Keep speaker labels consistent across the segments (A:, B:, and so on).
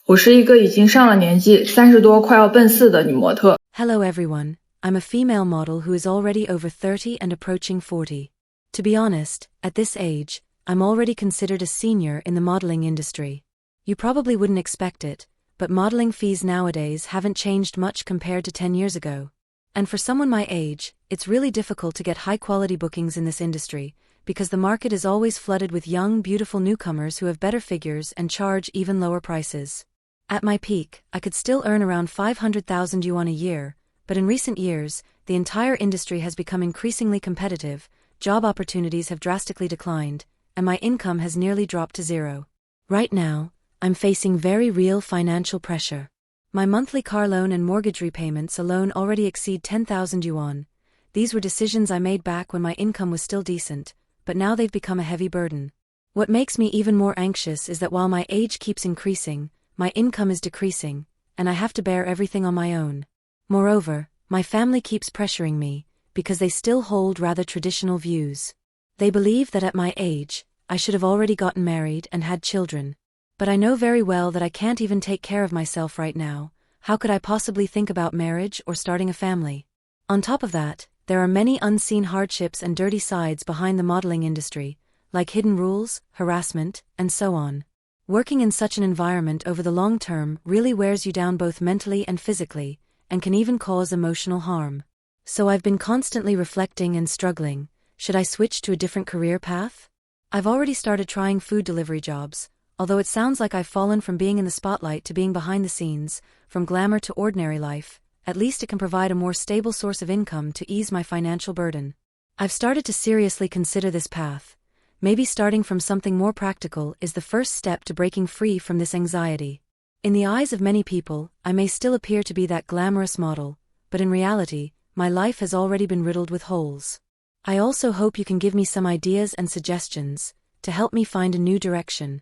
A: 我是一个已经上了年纪30多快要奔4的女模特。
B: Hello everyone, I'm a female model who is already over 30 and approaching 40. To be honest, at this age, I'm already considered a senior in the modeling industry. You probably wouldn't expect it, but modeling fees nowadays haven't changed much compared to 10 years ago. And for someone my age, it's really difficult to get high-quality bookings in this industry, because the market is always flooded with young, beautiful newcomers who have better figures and charge even lower prices. At my peak, I could still earn around 500,000 yuan a year, but in recent years, the entire industry has become increasingly competitive, job opportunities have drastically declined, and my income has nearly dropped to zero. Right now, I'm facing very real financial pressure. My monthly car loan and mortgage repayments alone already exceed 10,000 yuan. These were decisions I made back when my income was still decent, but now they've become a heavy burden. What makes me even more anxious is that while my age keeps increasing, my income is decreasing, and I have to bear everything on my own. Moreover, my family keeps pressuring me, because they still hold rather traditional views. They believe that at my age, I should have already gotten married and had children. But I know very well that I can't even take care of myself right now. How could I possibly think about marriage or starting a family? On top of that, there are many unseen hardships and dirty sides behind the modeling industry, like hidden rules, harassment, and so on. Working in such an environment over the long term really wears you down both mentally and physically, and can even cause emotional harm. So I've been constantly reflecting and struggling. Should I switch to a different career path? I've already started trying food delivery jobs, although it sounds like I've fallen from being in the spotlight to being behind the scenes, from glamour to ordinary life. At least it can provide a more stable source of income to ease my financial burden. I've started to seriously consider this path. Maybe starting from something more practical is the first step to breaking free from this anxiety. In the eyes of many people, I may still appear to be that glamorous model, but in reality, my life has already been riddled with holes. I also hope you can give me some ideas and suggestions to help me find a new direction.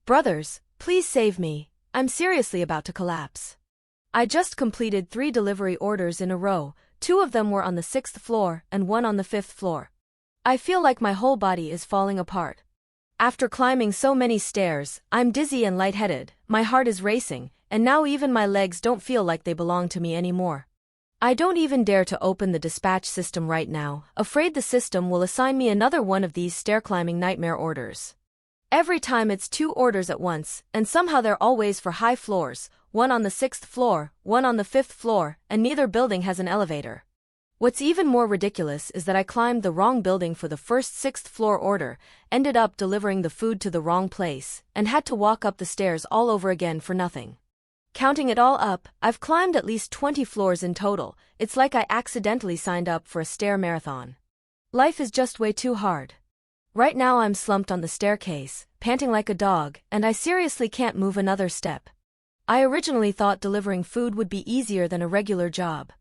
C: Brothers, please save me. I'm seriously about to collapse. I just completed 3 delivery orders in a row. 2 of them were on the 6th floor and 1 on the 5th floor. I feel like my whole body is falling apart. After climbing so many stairs, I'm dizzy and lightheaded, my heart is racing, and now even my legs don't feel like they belong to me anymore. I don't even dare to open the dispatch system right now, afraid the system will assign me another one of these stair-climbing nightmare orders. Every time it's 2 orders at once, and somehow they're always for high floors, 1 on the 6th floor, 1 on the 5th floor, and neither building has an elevator. What's even more ridiculous is that I climbed the wrong building for the first 6th floor order, ended up delivering the food to the wrong place, and had to walk up the stairs all over again for nothing. Counting it all up, I've climbed at least 20 floors in total. It's like I accidentally signed up for a stair marathon. Life is just way too hard. Right now I'm slumped on the staircase, panting like a dog, and I seriously can't move another step. I originally thought delivering food would be easier than a regular job.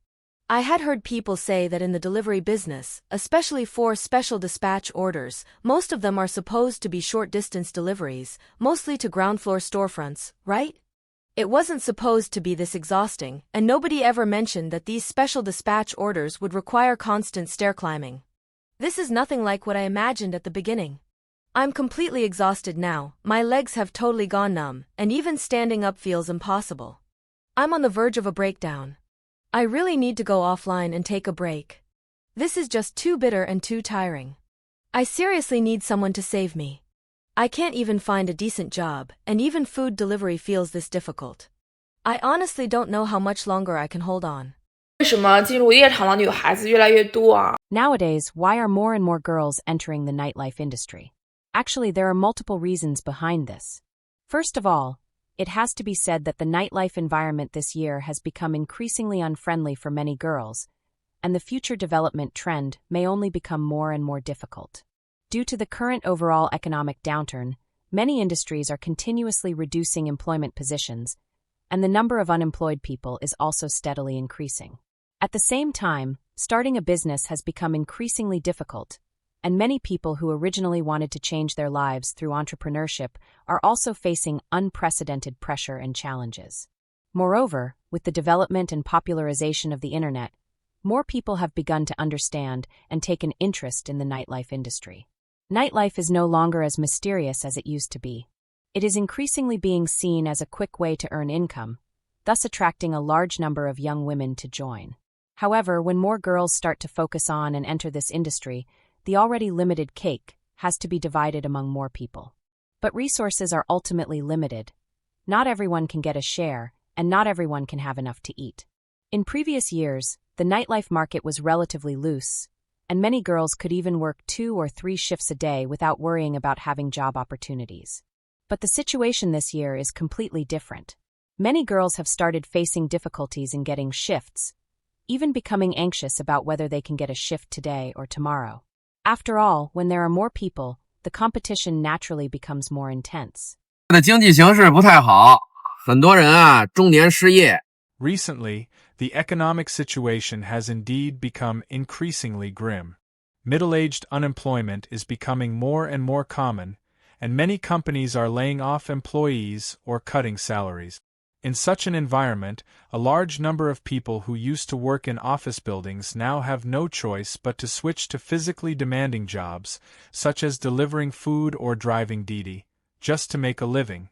C: I had heard people say that in the delivery business, especially for special dispatch orders, most of them are supposed to be short-distance deliveries, mostly to ground floor storefronts, right? It wasn't supposed to be this exhausting, and nobody ever mentioned that these special dispatch orders would require constant stair climbing. This is nothing like what I imagined at the beginning. I'm completely exhausted now, my legs have totally gone numb, and even standing up feels impossible. I'm on the verge of a breakdown. I really need to go offline and take a break. This is just too bitter and too tiring. I seriously need someone to save me. I can't even find a decent job, and even food delivery feels this difficult. I honestly don't know how much longer I can hold on.
D: 为什么进入夜场的女孩子越来越多啊？
E: Nowadays, why are more and more girls entering the nightlife industry? Actually, there are multiple reasons behind this. First of all, it has to be said that the nightlife environment this year has become increasingly unfriendly for many girls, and the future development trend may only become more and more difficult. Due to the current overall economic downturn, many industries are continuously reducing employment positions, and the number of unemployed people is also steadily increasing. At the same time, starting a business has become increasingly difficult, and many people who originally wanted to change their lives through entrepreneurship are also facing unprecedented pressure and challenges. Moreover, with the development and popularization of the internet, more people have begun to understand and take an interest in the nightlife industry. Nightlife is no longer as mysterious as it used to be. It is increasingly being seen as a quick way to earn income, thus attracting a large number of young women to join. However, when more girls start to focus on and enter this industry, the already limited cake has to be divided among more people. But resources are ultimately limited. Not everyone can get a share, and not everyone can have enough to eat. In previous years, the nightlife market was relatively loose, and many girls could even work 2 or 3 shifts a day without worrying about having job opportunities. But the situation this year is completely different. Many girls have started facing difficulties in getting shifts, even becoming anxious about whether they can get a shift today or tomorrow. After all, when there are more people, the competition naturally becomes more intense.
F: 经济形势不太好，很多人中年失业。
G: Recently, the economic situation has indeed become increasingly grim. Middle-aged unemployment is becoming more and more common, and many companies are laying off employees or cutting salaries. In such an environment, a large number of people who used to work in office buildings now have no choice but to switch to physically demanding jobs, such as delivering food or driving Didi, just to make a living.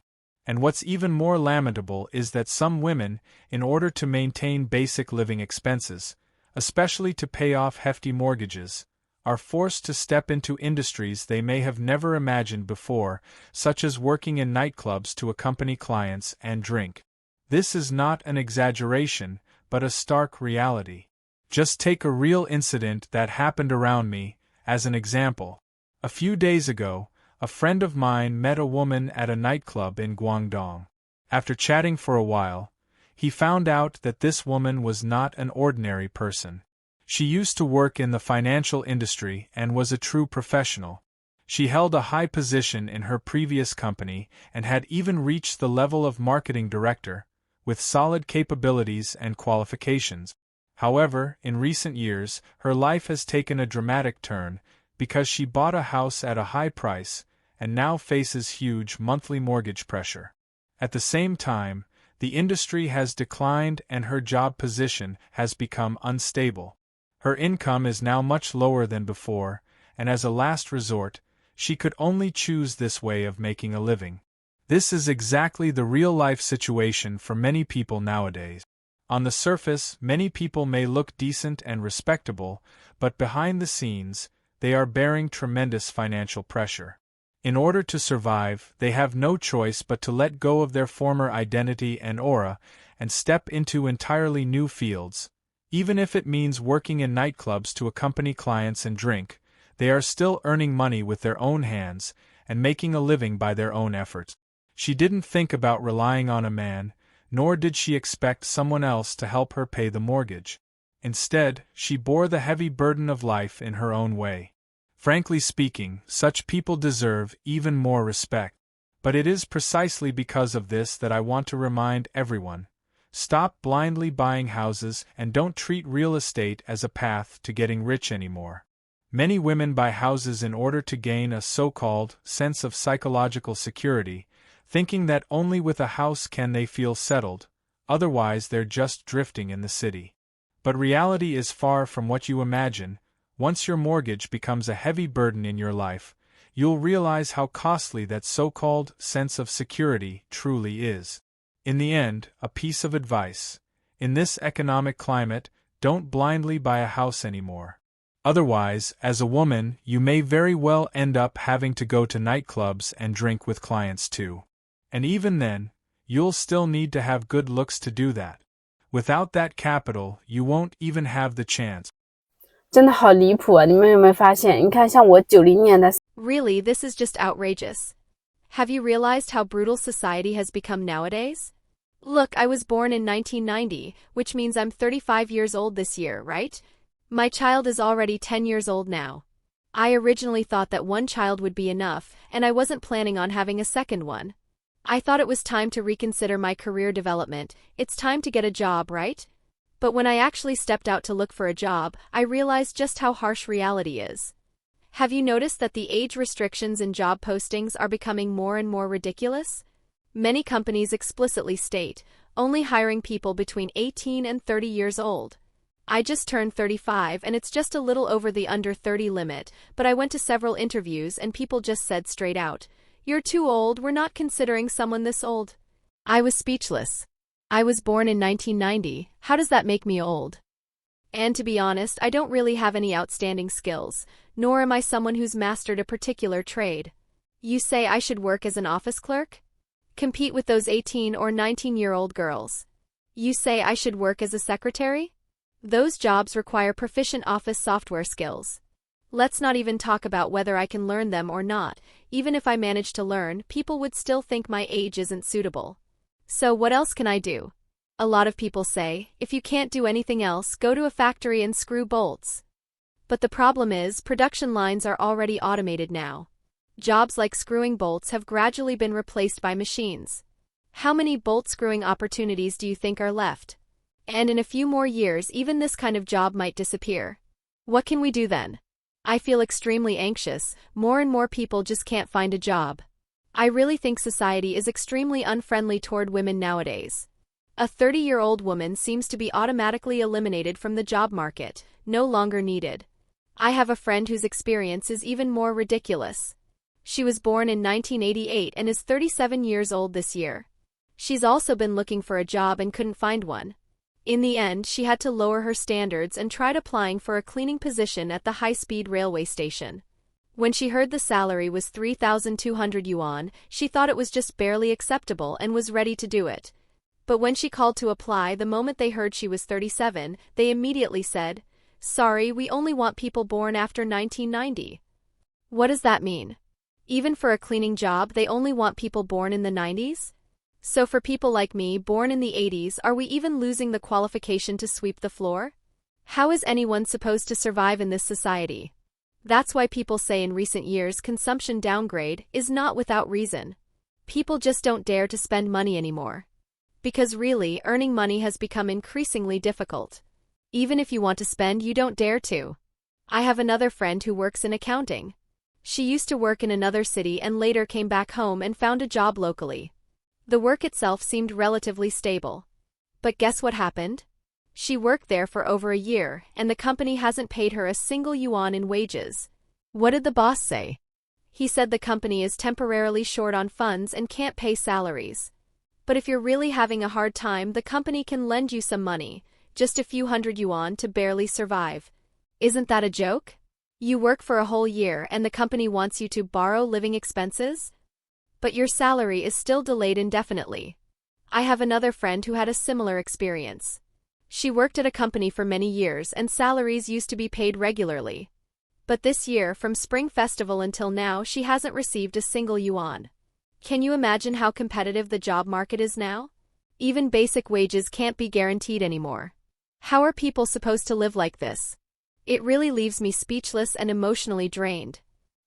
G: And what's even more lamentable is that some women, in order to maintain basic living expenses, especially to pay off hefty mortgages, are forced to step into industries they may have never imagined before, such as working in nightclubs to accompany clients and drink. This is not an exaggeration, but a stark reality. Just take a real incident that happened around me, as an example. A few days ago, a friend of mine met a woman at a nightclub in Guangdong. After chatting for a while, he found out that this woman was not an ordinary person. She used to work in the financial industry and was a true professional. She held a high position in her previous company and had even reached the level of marketing director, with solid capabilities and qualifications. However, in recent years, her life has taken a dramatic turn because she bought a house at a high price and now faces huge monthly mortgage pressure. At the same time, the industry has declined and her job position has become unstable. Her income is now much lower than before, and as a last resort, she could only choose this way of making a living. This is exactly the real-life situation for many people nowadays. On the surface, many people may look decent and respectable, but behind the scenes, they are bearing tremendous financial pressure. In order to survive, they have no choice but to let go of their former identity and aura and step into entirely new fields. Even if it means working in nightclubs to accompany clients and drink, they are still earning money with their own hands and making a living by their own efforts. She didn't think about relying on a man, nor did she expect someone else to help her pay the mortgage. Instead, she bore the heavy burden of life in her own way. Frankly speaking, such people deserve even more respect. But it is precisely because of this that I want to remind everyone. Stop blindly buying houses and don't treat real estate as a path to getting rich anymore. Many women buy houses in order to gain a so-called sense of psychological security, thinking that only with a house can they feel settled, otherwise they're just drifting in the city. But reality is far from what you imagine. Once your mortgage becomes a heavy burden in your life, you'll realize how costly that so-called sense of security truly is. In the end, a piece of advice. In this economic climate, don't blindly buy a house anymore. Otherwise, as a woman, you may very well end up having to go to nightclubs and drink with clients too. And even then, you'll still need to have good looks to do that. Without that capital, you won't even have the chance.
H: 真的好离谱啊！你们有没有发现？你看，像我90年的
C: Really, this is just outrageous. Have you realized how brutal society has become nowadays? Look, I was born in 1990, which means I'm 35 years old this year, right? My child is already 10 years old now. I originally thought that one child would be enough, and I wasn't planning on having a second one. I thought it was time to reconsider my career development. It's time to get a job, right? But when I actually stepped out to look for a job, I realized just how harsh reality is. Have you noticed that the age restrictions in job postings are becoming more and more ridiculous? Many companies explicitly state, only hiring people between 18 and 30 years old. I just turned 35 and it's just a little over the under 30 limit, but I went to several interviews and people just said straight out, "You're too old, we're not considering someone this old." I was speechless. I was born in 1990, how does that make me old? And to be honest, I don't really have any outstanding skills, nor am I someone who's mastered a particular trade. You say I should work as an office clerk? Compete with those 18 or 19-year-old girls. You say I should work as a secretary? Those jobs require proficient office software skills. Let's not even talk about whether I can learn them or not. Even if I manage to learn, people would still think my age isn't suitable. So what else can I do? A lot of people say, if you can't do anything else, go to a factory and screw bolts. But the problem is, production lines are already automated now. Jobs like screwing bolts have gradually been replaced by machines. How many bolt screwing opportunities do you think are left? And in a few more years, even this kind of job might disappear. What can we do then? I feel extremely anxious. More and more people just can't find a job. I really think society is extremely unfriendly toward women nowadays. A 30-year-old woman seems to be automatically eliminated from the job market, no longer needed. I have a friend whose experience is even more ridiculous. She was born in 1988 and is 37 years old this year. She's also been looking for a job and couldn't find one. In the end, she had to lower her standards and tried applying for a cleaning position at the high-speed railway station. When she heard the salary was 3,200 yuan, she thought it was just barely acceptable and was ready to do it. But when she called to apply the moment they heard she was 37, they immediately said, "Sorry, we only want people born after 1990. What does that mean? Even for a cleaning job, they only want people born in the 90s? So for people like me, born in the 80s, are we even losing the qualification to sweep the floor? How is anyone supposed to survive in this society? That's why people say in recent years consumption downgrade is not without reason. People just don't dare to spend money anymore. Because really, earning money has become increasingly difficult. Even if you want to spend, you don't dare to. I have another friend who works in accounting. She used to work in another city and later came back home and found a job locally. The work itself seemed relatively stable. But guess what happened? She worked there for over a year, and the company hasn't paid her a single yuan in wages. What did the boss say? He said the company is temporarily short on funds and can't pay salaries. But if you're really having a hard time, the company can lend you some money, just a few hundred yuan to barely survive. Isn't that a joke? You work for a whole year and the company wants you to borrow living expenses? But your salary is still delayed indefinitely. I have another friend who had a similar experience. She worked at a company for many years and salaries used to be paid regularly. But this year, from Spring Festival until now, she hasn't received a single yuan. Can you imagine how competitive the job market is now? Even basic wages can't be guaranteed anymore. How are people supposed to live like this? It really leaves me speechless and emotionally drained.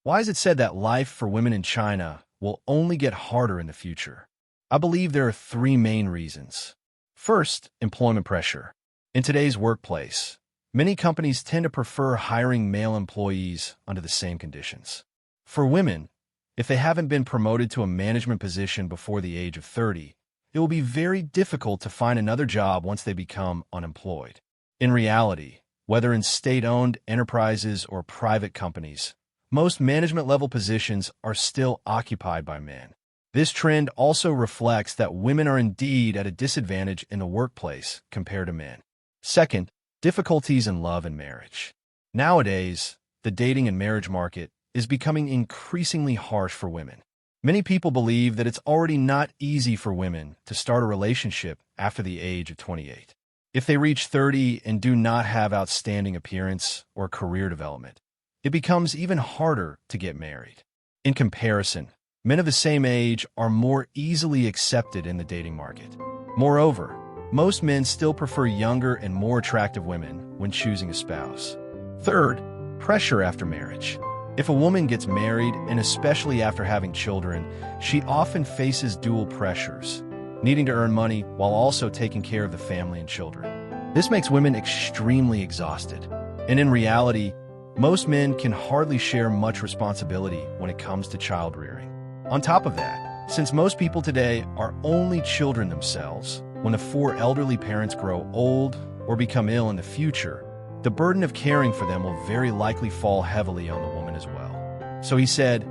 I: Why is it said that life for women in China will only get harder in the future? I believe there are three main reasons. First, employment pressure. In today's workplace, many companies tend to prefer hiring male employees under the same conditions. For women, if they haven't been promoted to a management position before the age of 30, it will be very difficult to find another job once they become unemployed. In reality, whether in state-owned enterprises or private companies, most management-level positions are still occupied by men. This trend also reflects that women are indeed at a disadvantage in the workplace compared to men. Second, difficulties in love and marriage. Nowadays, the dating and marriage market is becoming increasingly harsh for women. Many people believe that it's already not easy for women to start a relationship after the age of 28. If they reach 30 and do not have outstanding appearance or career development, it becomes even harder to get married. In comparison, men of the same age are more easily accepted in the dating market. Moreover, most men still prefer younger and more attractive women when choosing a spouse. Third, pressure after marriage. If a woman gets married, and especially after having children, she often faces dual pressures, needing to earn money while also taking care of the family and children. This makes women extremely exhausted. And in reality, most men can hardly share much responsibility when it comes to child rearing. On top of that, since most people today are only children themselves, when the four elderly parents grow old or become ill in the future, the burden of caring for them will very likely fall heavily on the woman as well. So he said,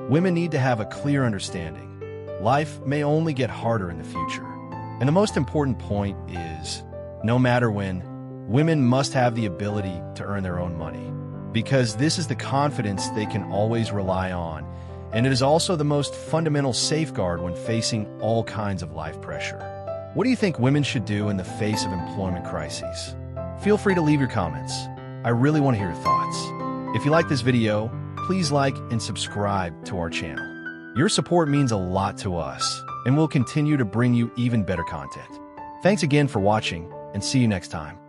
I: women need to have a clear understanding. Life may only get harder in the future. And the most important point is, no matter when, women must have the ability to earn their own money, because this is the confidence they can always rely on, and it is also the most fundamental safeguard when facing all kinds of life pressure. What do you think women should do in the face of employment crises? Feel free to leave your comments. I really want to hear your thoughts. If you like this video, please like and subscribe to our channel. Your support means a lot to us, and we'll continue to bring you even better content. Thanks again for watching, and see you next time.